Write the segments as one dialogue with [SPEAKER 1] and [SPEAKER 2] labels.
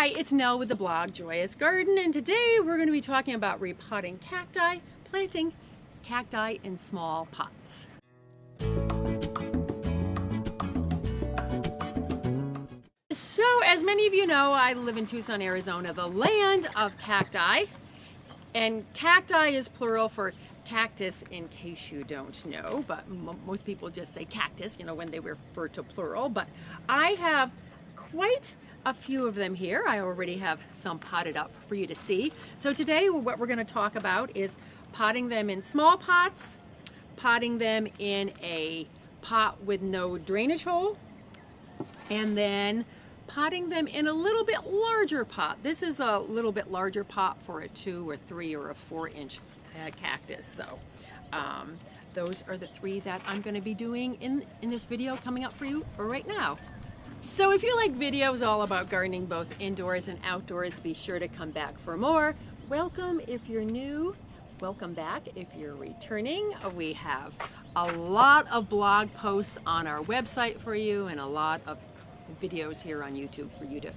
[SPEAKER 1] Hi, it's Nell with the blog Joyous Garden, and today we're going to be talking about repotting cacti, planting cacti in small pots. So, as many of you know, I live in Tucson, Arizona, the land of cacti, and cacti is plural for cactus in case you don't know, but most people just say cactus, when they refer to plural, but I have quite a few of them here. I already have some potted up for you to see. So today what we're going to talk about is potting them in small pots, potting them in a pot with no drainage hole, and then potting them in a little bit larger pot. This is a little bit larger pot for a 2 or 3 or a 4-inch cactus. So those are the 3 that I'm going to be doing in this video coming up for you right now. So if you like videos all about gardening both indoors and outdoors, be sure to come back for more. Welcome if you're new. Welcome back if you're returning. We have a lot of blog posts on our website for you and a lot of videos here on YouTube for you to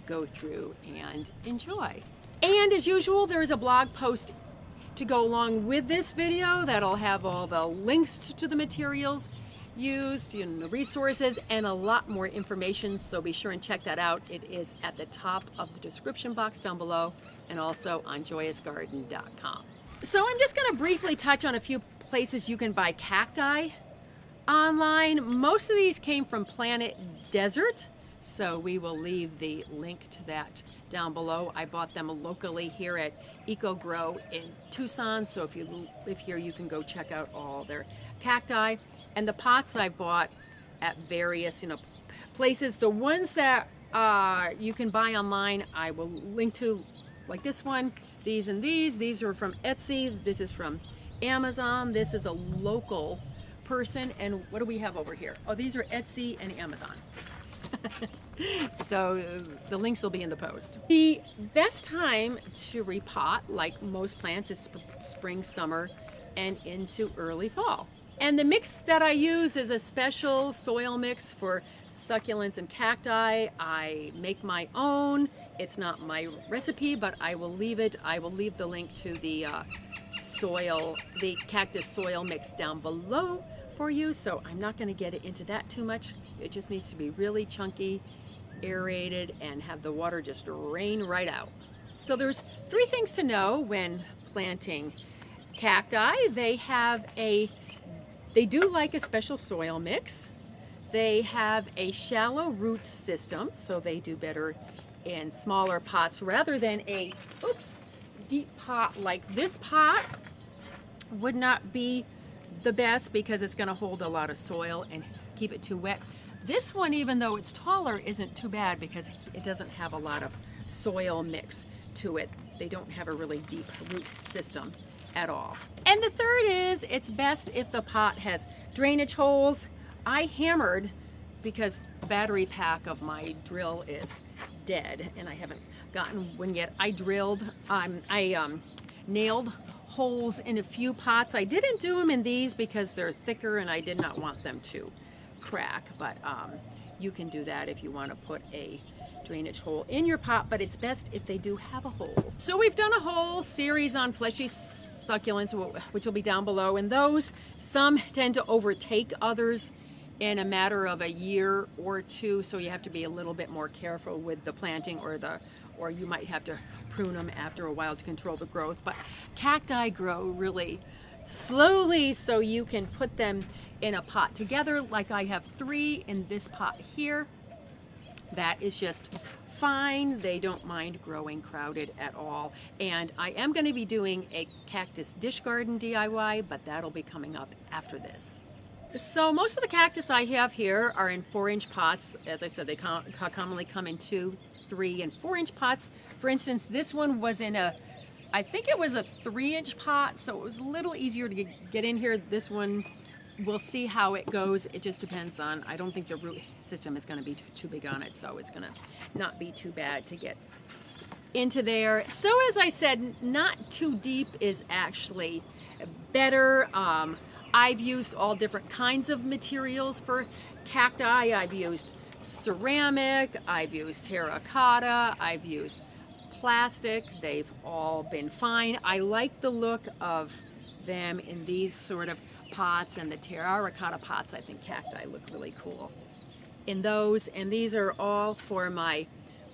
[SPEAKER 1] go through and enjoy. And as usual, there is a blog post to go along with this video that'll have all the links to the materials used, the resources, and a lot more information, so be sure and check that out. It is at the top of the description box down below and also on JoyUsGarden.com. So I'm just going to briefly touch on a few places you can buy cacti online. Most of these came from Planet Desert, so we will leave the link to that down below. I bought them locally here at Eco Grow in Tucson, so if you live here you can go check out all their cacti. And the pots I bought at various places. The ones that you can buy online I will link to, like this one, these and these. These are from Etsy. This is from Amazon. This is a local person. And what do we have over here? Oh, these are Etsy and Amazon. So the links will be in the post. The best time to repot, like most plants, is spring, summer, and into early fall. And the mix that I use is a special soil mix for succulents and cacti. I make my own. It's not my recipe, but I will leave it. I will leave the link to the cactus soil mix down below for you. So I'm not going to get into that too much. It just needs to be really chunky, aerated, and have the water just rain right out. So there's 3 things to know when planting cacti. They do like a special soil mix. They have a shallow root system, so they do better in smaller pots rather than a deep pot like this pot would not be the best because it's going to hold a lot of soil and keep it too wet. This one, even though it's taller, isn't too bad because it doesn't have a lot of soil mix to it. They don't have a really deep root system at all. And the third is it's best if the pot has drainage holes. I hammered because the battery pack of my drill is dead and I haven't gotten one yet. I drilled, I nailed holes in a few pots. I didn't do them in these because they're thicker and I did not want them to crack, but you can do that if you want to put a drainage hole in your pot, but it's best if they do have a hole. So we've done a whole series on fleshy succulents, which will be down below, and those, some tend to overtake others in a matter of a year or 2, so you have to be a little bit more careful with the planting, or you might have to prune them after a while to control the growth. But cacti grow really slowly, so you can put them in a pot together. Like I have 3 in this pot here. That is just fine. They don't mind growing crowded at all. And I am going to be doing a cactus dish garden DIY, but that'll be coming up after this. So most of the cactus I have here are in 4-inch pots. As I said, they commonly come in 2, 3, and 4-inch pots. For instance, this one was in I think it was a 3-inch pot, so it was a little easier to get in here. This one, we'll see how it goes. It just depends on, I don't think the root system is going to be too big on it, so it's going to not be too bad to get into there. So as I said, not too deep is actually better. I've used all different kinds of materials for cacti. I've used ceramic, I've used terracotta, I've used plastic. They've all been fine. I like the look of them in these sort of pots, and the terracotta pots, I think cacti look really cool in those. And these are all for my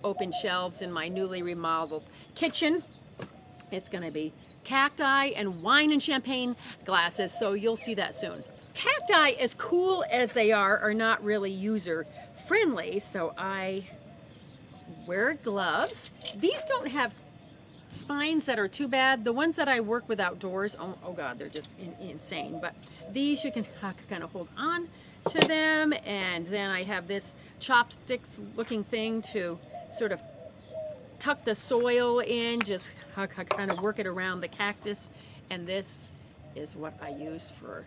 [SPEAKER 1] open shelves in my newly remodeled kitchen. It's going to be cacti and wine and champagne glasses, so you'll see that soon. Cacti, as cool as they are not really user friendly, so I wear gloves. These don't have spines that are too bad. The ones that I work with outdoors, oh God, they're just insane. But these, you can kind of hold on to them, and then I have this chopstick looking thing to sort of tuck the soil in, just kind of work it around the cactus. And this is what I use for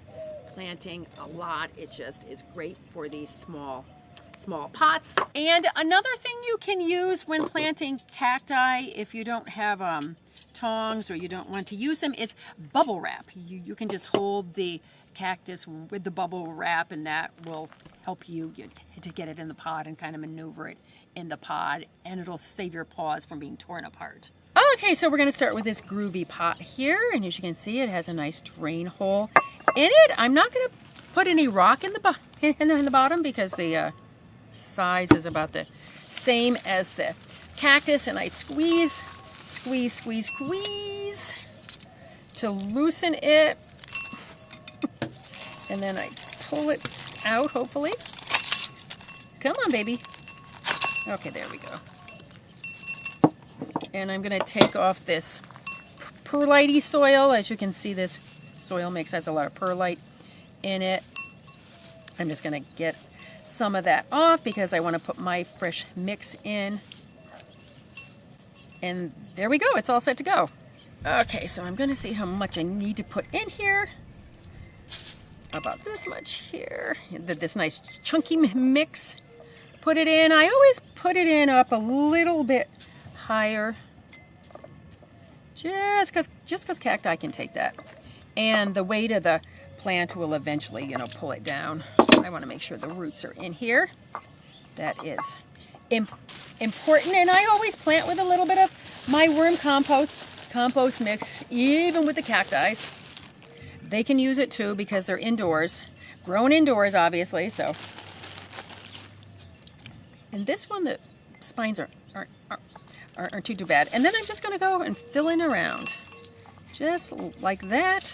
[SPEAKER 1] planting a lot. It just is great for these small pots. And another thing you can use when planting cacti, if you don't have tongs or you don't want to use them, is bubble wrap. You can just hold the cactus with the bubble wrap, and that will help you to get it in the pot and kind of maneuver it in the pot, and it'll save your paws from being torn apart. Okay, so we're going to start with this groovy pot here, and as you can see, it has a nice drain hole in it. I'm not going to put any rock in the bottom because the size is about the same as the cactus, and I squeeze to loosen it, and then I pull it out, hopefully. Come on, baby. Okay, there we go. And I'm going to take off this perlite-y soil. As you can see, this soil mix has a lot of perlite in it. I'm just going to get some of that off because I want to put my fresh mix in. And there we go. It's all set to go. Okay, so I'm going to see how much I need to put in here. About this much here. This nice chunky mix. Put it in. I always put it in up a little bit higher. Just because cacti can take that. And the weight of the plant will eventually, pull it down. I want to make sure the roots are in here. That is important. And I always plant with a little bit of my worm compost mix, even with the cacti. They can use it too because they're indoors, grown indoors, obviously. So, and this one, the spines aren't too bad. And then I'm just going to go and fill in around, just like that.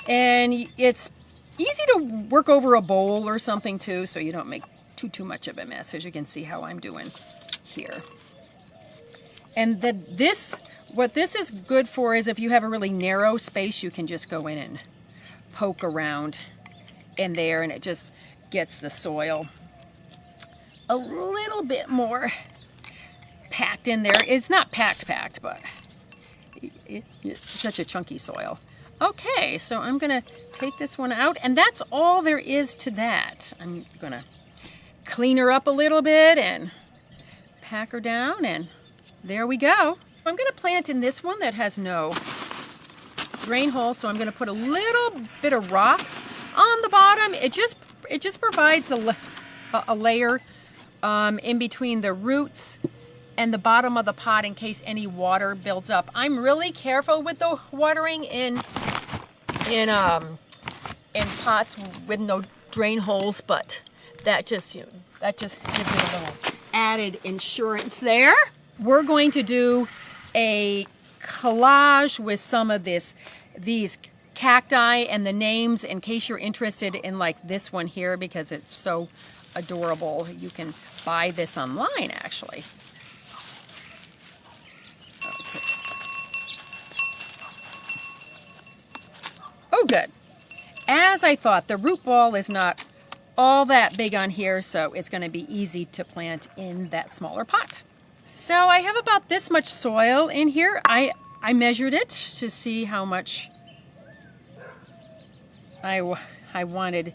[SPEAKER 1] And it's easy to work over a bowl or something too, so you don't make too much of a mess, as you can see how I'm doing here. And what this is good for is if you have a really narrow space, you can just go in and poke around in there, and it just gets the soil a little bit more packed in there. It's not packed, but it's such a chunky soil. Okay, so I'm going to take this one out, and that's all there is to that. I'm going to clean her up a little bit and pack her down, and there we go. I'm going to plant in this one that has no drain hole, so I'm going to put a little bit of rock on the bottom. It just provides a layer in between the roots and the bottom of the pot in case any water builds up. I'm really careful with the watering in pots with no drain holes, but that just gives it a little added insurance there. We're going to do a collage with some of these cacti and the names in case you're interested in like this one here because it's so adorable. You can buy this online actually. Okay. Oh, good. As I thought, the root ball is not all that big on here, so it's going to be easy to plant in that smaller pot. So I have about this much soil in here. I measured it to see how much I wanted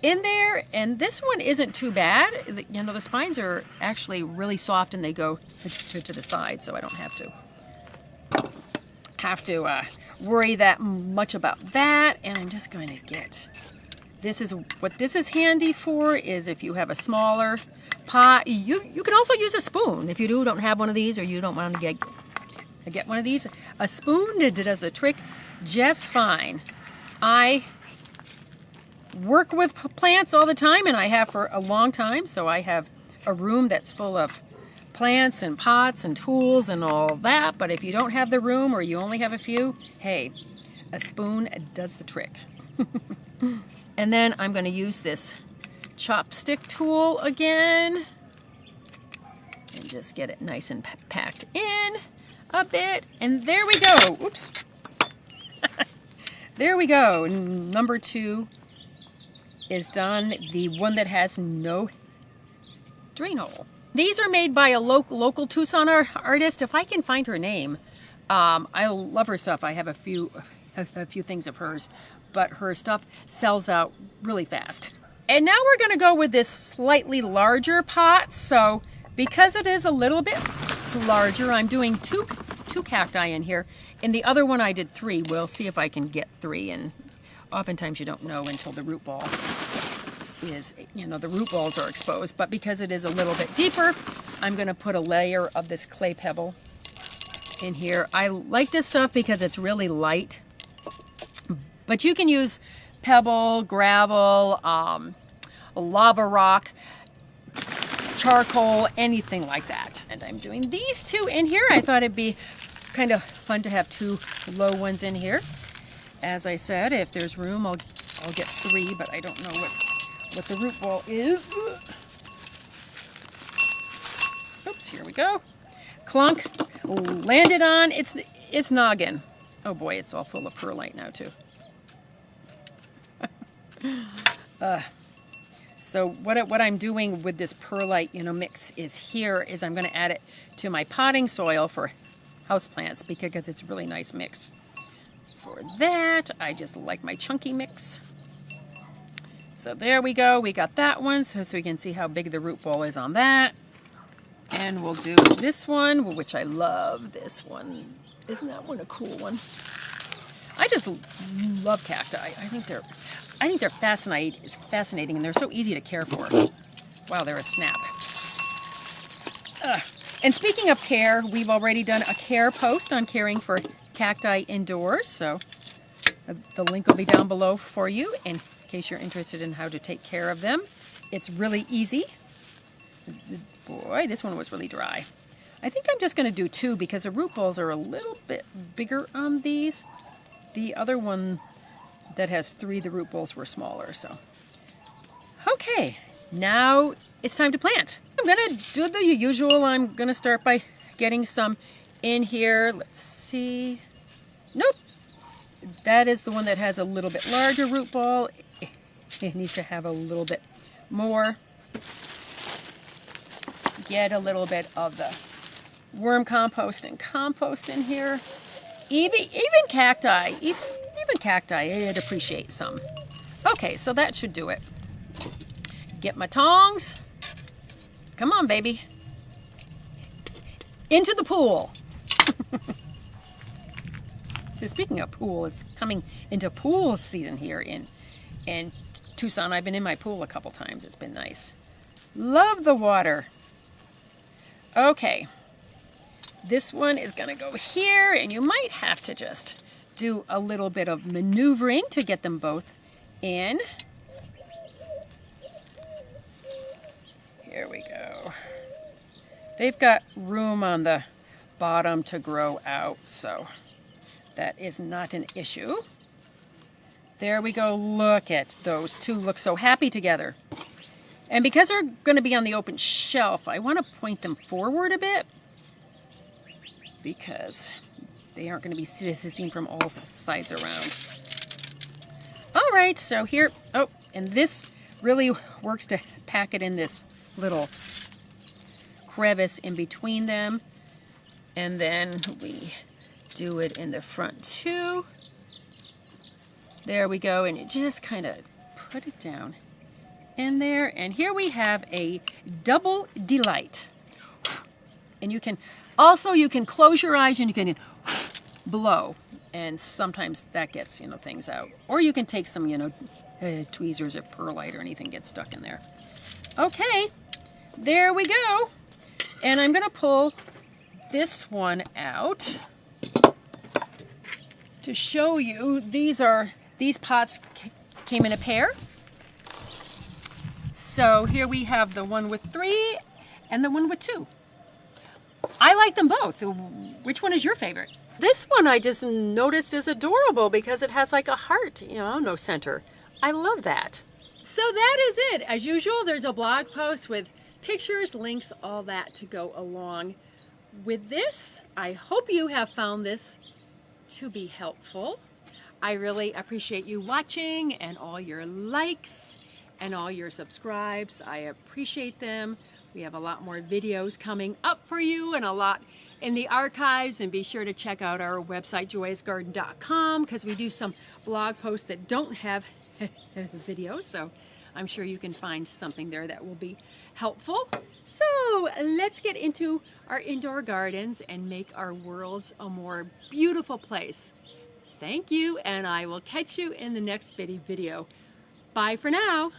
[SPEAKER 1] in there, and this one isn't too bad. The spines are actually really soft and they go to the side, so I don't have to worry that much about that. And I'm just going to get what this is handy for is if you have a smaller pot. You can also use a spoon if you don't have one of these, or you don't want to get one of these. A spoon does a trick just fine. I work with plants all the time, and I have for a long time, so I have a room that's full of plants and pots and tools and all that. But if you don't have the room, or you only have a few, hey, a spoon does the trick. And then I'm going to use this chopstick tool again and just get it nice and packed in a bit. And there we go. Oops. There we go. Number 2 is done. The one that has no drain hole. These are made by a local Tucson artist. If I can find her name, I love her stuff. I have a few things of hers, but her stuff sells out really fast. And now we're going to go with this slightly larger pot. So because it is a little bit larger, I'm doing two cacti in here. In the other one I did 3. We'll see if I can get 3. And oftentimes you don't know until the root ball is, the root balls are exposed. But because it is a little bit deeper, I'm going to put a layer of this clay pebble in here. I like this stuff because it's really light. But you can use pebble, gravel, lava rock, charcoal, anything like that. And I'm doing these 2 in here. I thought it'd be kind of fun to have 2 low ones in here. As I said, if there's room, I'll get 3, but I don't know what the root ball is. Oops, here we go. Clunk, landed on its noggin. Oh boy, it's all full of perlite now too. So what I'm doing with this perlite, mix is I'm going to add it to my potting soil for houseplants because it's a really nice mix. For that, I just like my chunky mix. So there we go. We got that one, so we can see how big the root ball is on that. And we'll do this one, which I love. This one, isn't that one a cool one? I just love cacti. I think they're fascinating, and they're so easy to care for. Wow, they're a snap. And speaking of care, we've already done a care post on caring for cacti indoors, so the link will be down below for you in case you're interested in how to take care of them. It's really easy. Boy, this one was really dry. I think I'm just going to do 2 because the root balls are a little bit bigger on these. The other one that has 3, the root balls were smaller, so. Okay, now it's time to plant. I'm going to do the usual. I'm going to start by getting some in here. Let's see. Nope. That is the one that has a little bit larger root ball. It needs to have a little bit more. Get a little bit of the worm compost and compost in here. Even cacti, even cacti, I'd appreciate some. Okay, so that should do it. Get my tongs. Come on, baby. Into the pool. Speaking of pool, it's coming into pool season here in Tucson. I've been in my pool a couple times. It's been nice. Love the water. Okay. This one is going to go here, and you might have to just do a little bit of maneuvering to get them both in. Here we go. They've got room on the bottom to grow out, so that is not an issue. There we go. Look at those 2 look so happy together. And because they're going to be on the open shelf, I want to point them forward a bit because they aren't going to be seen from all sides around. All right, so here, oh, and this really works to pack it in this little crevice in between them. And then we do it in the front too. There we go, and you just kind of put it down in there. And here we have a double delight. And you can close your eyes and you can blow, and sometimes that gets things out. Or you can take some tweezers or perlite or anything get stuck in there. Okay, there we go. And I'm gonna pull this one out to show you. These pots came in a pair. So here we have the one with 3 and the one with 2. I like them both. Which one is your favorite? This one I just noticed is adorable because it has like a heart, no center. I love that. So that is it. As usual, there's a blog post with pictures, links, all that to go along with this. I hope you have found this to be helpful. I really appreciate you watching and all your likes and all your subscribes. I appreciate them. We have a lot more videos coming up for you and a lot in the archives, and be sure to check out our website JoyUsGarden.com because we do some blog posts that don't have videos, so I'm sure you can find something there that will be helpful. So let's get into our indoor gardens and make our worlds a more beautiful place. Thank you, and I will catch you in the next video. Bye for now.